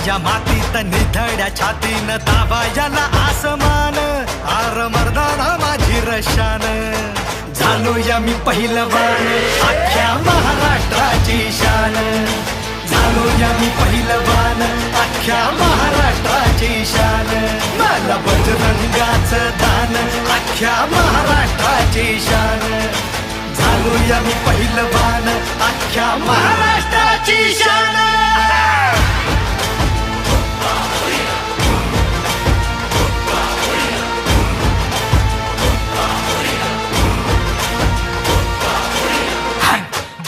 या मातीत निधड्या छातीन ताबा याला आसमान आर मर्दाना माझी रशान झालो या मी पहिलवान अख्ख्या महाराष्ट्राची शान झालो या मी पहिलवान अख्ख्या महाराष्ट्राची शान मला बजरंगाचं दान अख्ख्या महाराष्ट्राची शान झालो या मी पहिलवान अख्ख्या महाराष्ट्राची शान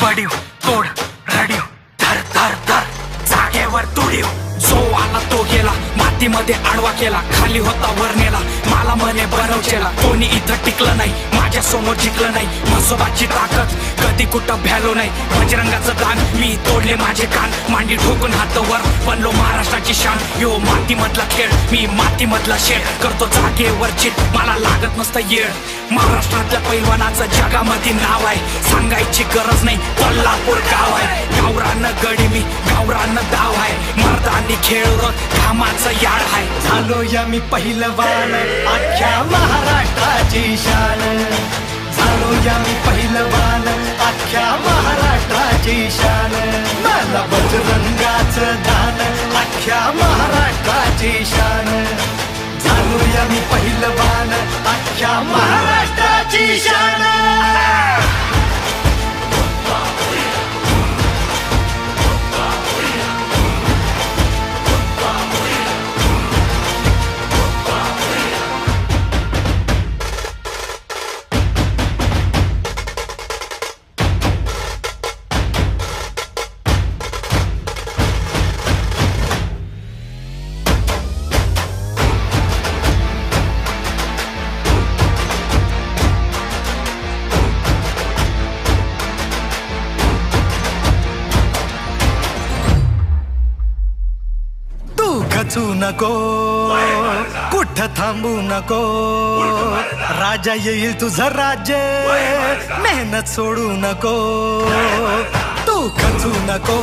बडीव तोड रडीव धर धर धर जागेवर तुडीव जो आला तो गेला मातीमध्ये आडवा केला खाली होता वर नेला मला म्हणे बनवचेला कोणी इथं टिकलं नाही माझ्या समोर जिंकलं नाही म्हसोबाची ताकद कधी कुठं भ्यालो नाही बजरंगाचं दान मी तोडले माझे कान मांडी ठोकून हात वर बनलो महाराष्ट्राची शान यो मातीमधला खेळ मी मातीमधला शेर करतो जागेवर चित मला लागत नसतं येळ महाराष्ट्रातल्या पैलवानाचं जगामध्ये नाव आहे सांगायची गरज नाही कोल्हापूर गाव आहे गावरानं गडी मी गावरानं दाव आहे मर्दानी खेळ कामाचं याड आहे झालो या मी पहिलवान अख्ख्या महाराष्ट्राची शान झालो या मी पहिलवान अख्ख्या महाराष्ट्राची शान मला बजरंगाचं दान अख्ख्या महाराष्ट्राची शान झालो या मी पहिलवान अख्ख्या महाराष्ट्राची शान खचू नको कुठं थांबू नको राजा येईल तुझं राज्य मेहनत सोडू नको तू खचू नको